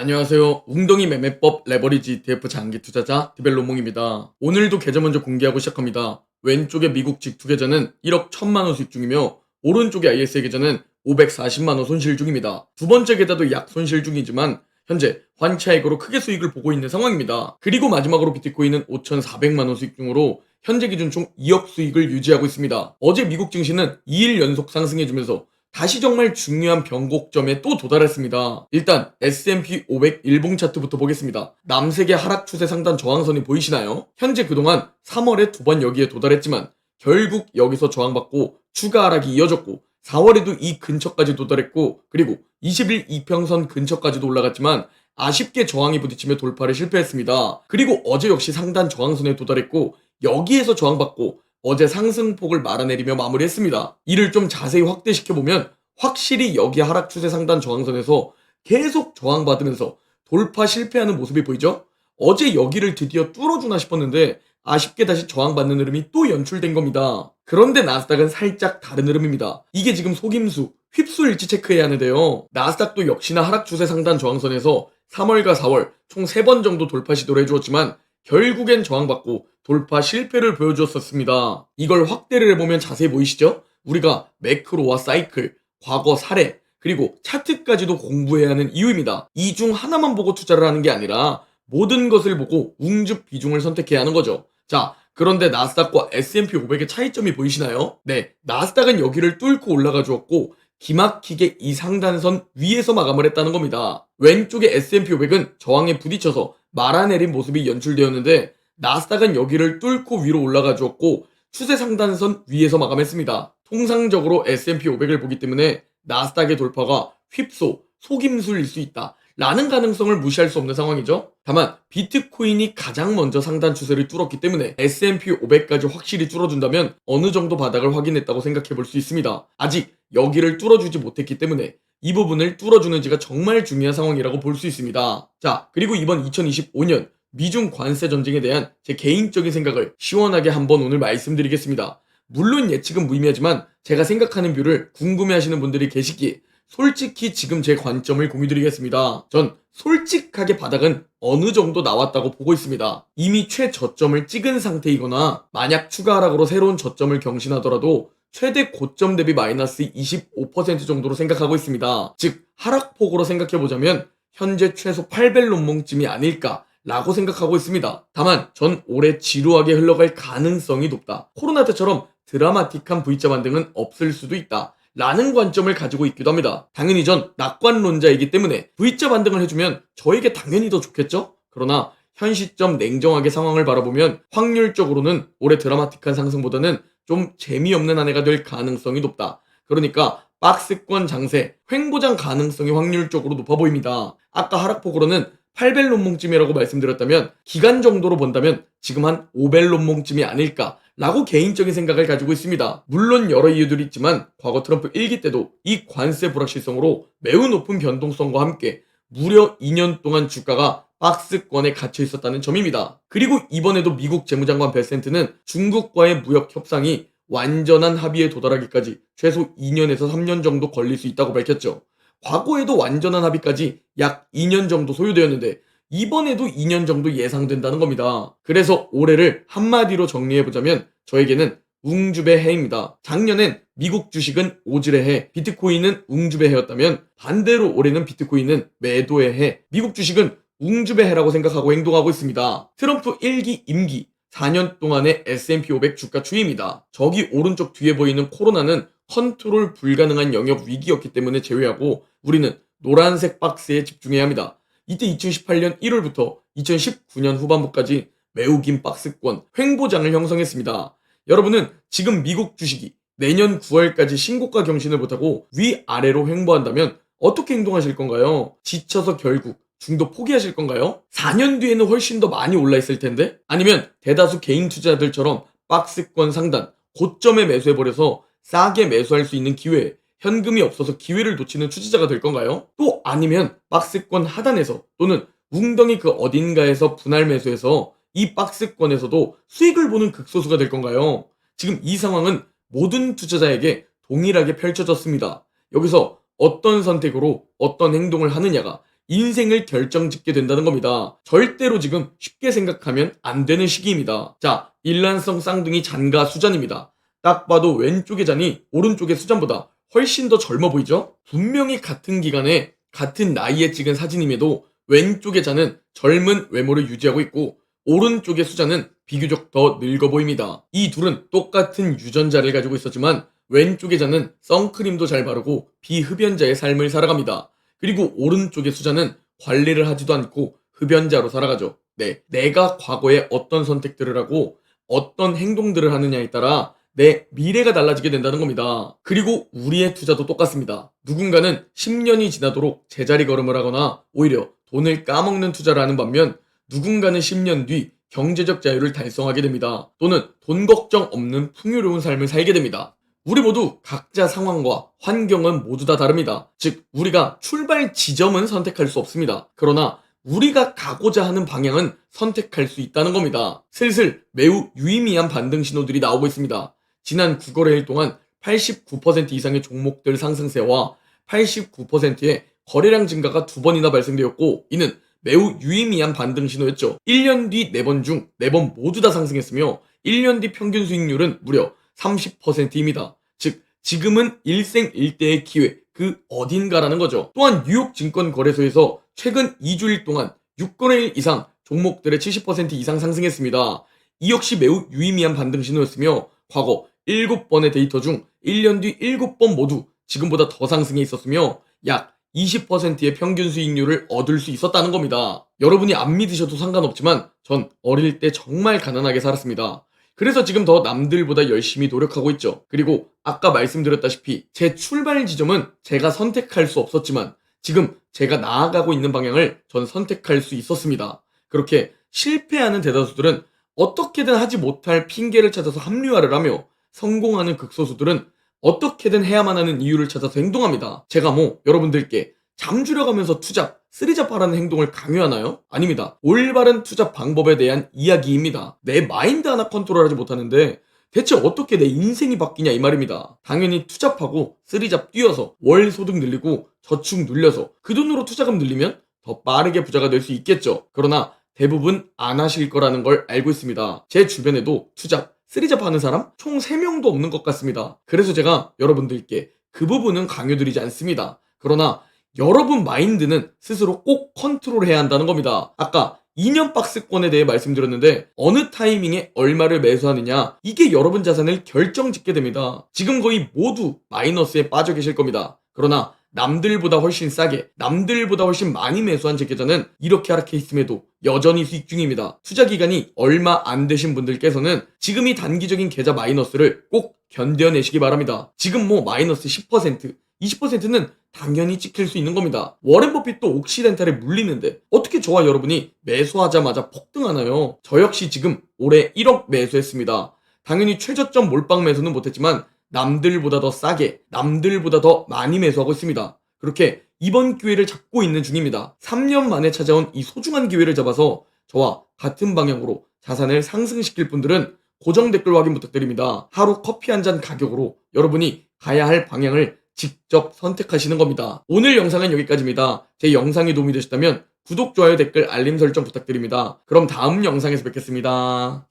안녕하세요. 웅덩이 매매법 레버리지 ETF 장기 투자자 디벨로몽입니다. 오늘도 계좌 먼저 공개하고 시작합니다. 왼쪽의 미국 직투 계좌는 1억 1천만 원 수익 중이며 오른쪽의 ISA 계좌는 540만 원 손실 중입니다. 두 번째 계좌도 약 손실 중이지만 현재 환차익으로 크게 수익을 보고 있는 상황입니다. 그리고 마지막으로 비트코인은 5,400만 원 수익 중으로 현재 기준 총 2억 수익을 유지하고 있습니다. 어제 미국 증시는 2일 연속 상승해주면서 다시 정말 중요한 변곡점에 또 도달했습니다. 일단 S&P 500 일봉 차트부터 보겠습니다. 남세계 하락 추세 상단 저항선이 보이시나요? 현재 그동안 3월에 두 번 여기에 도달했지만 결국 여기서 저항받고 추가 하락이 이어졌고 4월에도 이 근처까지 도달했고 그리고 20일 이평선 근처까지도 올라갔지만 아쉽게 저항이 부딪히며 돌파를 실패했습니다. 그리고 어제 역시 상단 저항선에 도달했고 여기에서 저항받고 어제 상승폭을 말아내리며 마무리했습니다. 이를 좀 자세히 확대시켜보면 확실히 여기 하락 추세 상단 저항선에서 계속 저항받으면서 돌파 실패하는 모습이 보이죠? 어제 여기를 드디어 뚫어주나 싶었는데 아쉽게 다시 저항받는 흐름이 또 연출된 겁니다. 그런데 나스닥은 살짝 다른 흐름입니다. 이게 지금 속임수, 휩수일지 체크해야 하는데요. 나스닥도 역시나 하락 추세 상단 저항선에서 3월과 4월 총 3번 정도 돌파 시도를 해주었지만 결국엔 저항받고 돌파 실패를 보여주었었습니다. 이걸 확대를 해보면 자세히 보이시죠? 우리가 매크로와 사이클, 과거 사례, 그리고 차트까지도 공부해야 하는 이유입니다. 이 중 하나만 보고 투자를 하는 게 아니라 모든 것을 보고 웅주 비중을 선택해야 하는 거죠. 자, 그런데 나스닥과 S&P 500의 차이점이 보이시나요? 네, 나스닥은 여기를 뚫고 올라가 주었고 기막히게 이 상단선 위에서 마감을 했다는 겁니다. 왼쪽의 S&P 500은 저항에 부딪혀서 말아내린 모습이 연출되었는데 나스닥은 여기를 뚫고 위로 올라가 주었고 추세 상단선 위에서 마감했습니다. 통상적으로 S&P 500을 보기 때문에 나스닥의 돌파가 휩소, 속임수일 수 있다 라는 가능성을 무시할 수 없는 상황이죠. 다만 비트코인이 가장 먼저 상단 추세를 뚫었기 때문에 S&P 500까지 확실히 뚫어준다면 어느 정도 바닥을 확인했다고 생각해 볼 수 있습니다. 아직 여기를 뚫어주지 못했기 때문에 이 부분을 뚫어주는지가 정말 중요한 상황이라고 볼 수 있습니다. 자, 그리고 이번 2025년 미중 관세 전쟁에 대한 제 개인적인 생각을 시원하게 한번 오늘 말씀드리겠습니다. 물론 예측은 무의미하지만 제가 생각하는 뷰를 궁금해하시는 분들이 계시기에 솔직히 지금 제 관점을 공유드리겠습니다. 전 솔직하게 바닥은 어느 정도 나왔다고 보고 있습니다. 이미 최저점을 찍은 상태이거나 만약 추가 하락으로 새로운 저점을 경신하더라도 최대 고점 대비 마이너스 25% 정도로 생각하고 있습니다. 즉 하락폭으로 생각해보자면 현재 최소 8벨 논몽쯤이 아닐까 라고 생각하고 있습니다. 다만 전 올해 지루하게 흘러갈 가능성이 높다. 코로나 때처럼 드라마틱한 V자 반등은 없을 수도 있다 라는 관점을 가지고 있기도 합니다. 당연히 전 낙관론자이기 때문에 V자 반등을 해주면 저에게 당연히 더 좋겠죠? 그러나 현 시점 냉정하게 상황을 바라보면 확률적으로는 올해 드라마틱한 상승보다는 좀 재미없는 한 해가 될 가능성이 높다. 그러니까 박스권 장세, 횡보장 가능성이 확률적으로 높아 보입니다. 아까 하락폭으로는 8벨 논몽쯤이라고 말씀드렸다면 기간 정도로 본다면 지금 한 5벨 논몽쯤이 아닐까 라고 개인적인 생각을 가지고 있습니다. 물론 여러 이유들이 있지만 과거 트럼프 1기 때도 이 관세 불확실성으로 매우 높은 변동성과 함께 무려 2년 동안 주가가 박스권에 갇혀 있었다는 점입니다. 그리고 이번에도 미국 재무장관 베센트는 중국과의 무역 협상이 완전한 합의에 도달하기까지 최소 2년에서 3년 정도 걸릴 수 있다고 밝혔죠. 과거에도 완전한 합의까지 약 2년 정도 소요되었는데 이번에도 2년 정도 예상된다는 겁니다. 그래서 올해를 한마디로 정리해보자면 저에게는 웅주배 해입니다. 작년엔 미국 주식은 오질의 해, 비트코인은 웅주배 해였다면 반대로 올해는 비트코인은 매도의 해, 미국 주식은 웅주배 해라고 생각하고 행동하고 있습니다. 트럼프 1기 임기 4년 동안의 S&P 500 주가 추이입니다. 저기 오른쪽 뒤에 보이는 코로나는 컨트롤 불가능한 영역 위기였기 때문에 제외하고 우리는 노란색 박스에 집중해야 합니다. 이때 2018년 1월부터 2019년 후반부까지 매우 긴 박스권 횡보장을 형성했습니다. 여러분은 지금 미국 주식이 내년 9월까지 신고가 경신을 못하고 위아래로 횡보한다면 어떻게 행동하실 건가요? 지쳐서 결국 중도 포기하실 건가요? 4년 뒤에는 훨씬 더 많이 올라 있을 텐데? 아니면 대다수 개인 투자자들처럼 박스권 상단 고점에 매수해버려서 싸게 매수할 수 있는 기회에 현금이 없어서 기회를 놓치는 투자자가 될 건가요? 또 아니면 박스권 하단에서 또는 웅덩이 그 어딘가에서 분할 매수해서 이 박스권에서도 수익을 보는 극소수가 될 건가요? 지금 이 상황은 모든 투자자에게 동일하게 펼쳐졌습니다. 여기서 어떤 선택으로 어떤 행동을 하느냐가 인생을 결정짓게 된다는 겁니다. 절대로 지금 쉽게 생각하면 안 되는 시기입니다. 자, 일란성 쌍둥이 잔과 수잔입니다. 딱 봐도 왼쪽의 잔이 오른쪽의 수잔보다 훨씬 더 젊어 보이죠? 분명히 같은 기간에 같은 나이에 찍은 사진임에도 왼쪽의 잔은 젊은 외모를 유지하고 있고 오른쪽의 수잔은 비교적 더 늙어 보입니다. 이 둘은 똑같은 유전자를 가지고 있었지만 왼쪽의 잔은 선크림도 잘 바르고 비흡연자의 삶을 살아갑니다. 그리고 오른쪽의 수잔은 관리를 하지도 않고 흡연자로 살아가죠. 네, 내가 과거에 어떤 선택들을 하고 어떤 행동들을 하느냐에 따라 내 미래가 달라지게 된다는 겁니다. 그리고 우리의 투자도 똑같습니다. 누군가는 10년이 지나도록 제자리 걸음을 하거나 오히려 돈을 까먹는 투자를 하는 반면 누군가는 10년 뒤 경제적 자유를 달성하게 됩니다. 또는 돈 걱정 없는 풍요로운 삶을 살게 됩니다. 우리 모두 각자 상황과 환경은 모두 다 다릅니다. 즉, 우리가 출발 지점은 선택할 수 없습니다. 그러나 우리가 가고자 하는 방향은 선택할 수 있다는 겁니다. 슬슬 매우 유의미한 반등 신호들이 나오고 있습니다. 지난 9거래일 동안 89% 이상의 종목들 상승세와 89%의 거래량 증가가 2번이나 발생되었고, 이는 매우 유의미한 반등 신호였죠. 1년 뒤 4번 중 4번 모두 다 상승했으며 1년 뒤 평균 수익률은 무려 30%입니다. 즉, 지금은 일생일대의 기회, 그 어딘가라는 거죠. 또한 뉴욕 증권거래소에서 최근 2주일 동안 6거래일 이상 종목들의 70% 이상 상승했습니다. 이 역시 매우 유의미한 반등 신호였으며 과거 7번의 데이터 중 1년 뒤 7번 모두 지금보다 더 상승해 있었으며 약 20%의 평균 수익률을 얻을 수 있었다는 겁니다. 여러분이 안 믿으셔도 상관없지만 전 어릴 때 정말 가난하게 살았습니다. 그래서 지금 더 남들보다 열심히 노력하고 있죠. 그리고 아까 말씀드렸다시피 제 출발 지점은 제가 선택할 수 없었지만 지금 제가 나아가고 있는 방향을 전 선택할 수 있었습니다. 그렇게 실패하는 대다수들은 어떻게든 하지 못할 핑계를 찾아서 합리화를 하며 성공하는 극소수들은 어떻게든 해야만 하는 이유를 찾아서 행동합니다. 제가 여러분들께 잠주려 가면서 투잡, 쓰리잡하라는 행동을 강요하나요? 아닙니다. 올바른 투잡 방법에 대한 이야기입니다. 내 마인드 하나 컨트롤하지 못하는데 대체 어떻게 내 인생이 바뀌냐 이 말입니다. 당연히 투잡하고 쓰리잡 뛰어서 월 소득 늘리고 저축 늘려서 그 돈으로 투자금 늘리면 더 빠르게 부자가 될 수 있겠죠. 그러나 대부분 안 하실 거라는 걸 알고 있습니다. 제 주변에도 투잡, 쓰리잡 하는 사람 총 3명도 없는 것 같습니다. 그래서 제가 여러분들께 그 부분은 강요드리지 않습니다. 그러나 여러분 마인드는 스스로 꼭 컨트롤해야 한다는 겁니다. 아까 2년 박스권에 대해 말씀드렸는데 어느 타이밍에 얼마를 매수하느냐, 이게 여러분 자산을 결정짓게 됩니다. 지금 거의 모두 마이너스에 빠져 계실 겁니다. 그러나 남들보다 훨씬 싸게, 남들보다 훨씬 많이 매수한 제 계좌는 이렇게 하락해 있음에도 여전히 수익 중입니다. 투자 기간이 얼마 안 되신 분들께서는 지금 이 단기적인 계좌 마이너스를 꼭 견뎌내시기 바랍니다. 지금 마이너스 10%, 20%는 당연히 찍힐 수 있는 겁니다. 워렌 버핏도 옥시덴탈에 물리는데 어떻게 저와 여러분이 매수하자마자 폭등하나요? 저 역시 지금 올해 1억 매수했습니다. 당연히 최저점 몰빵 매수는 못했지만 남들보다 더 싸게, 남들보다 더 많이 매수하고 있습니다. 그렇게 이번 기회를 잡고 있는 중입니다. 3년 만에 찾아온 이 소중한 기회를 잡아서 저와 같은 방향으로 자산을 상승시킬 분들은 고정 댓글 확인 부탁드립니다. 하루 커피 한 잔 가격으로 여러분이 가야 할 방향을 직접 선택하시는 겁니다. 오늘 영상은 여기까지입니다. 제 영상이 도움이 되셨다면 구독, 좋아요, 댓글, 알림 설정 부탁드립니다. 그럼 다음 영상에서 뵙겠습니다.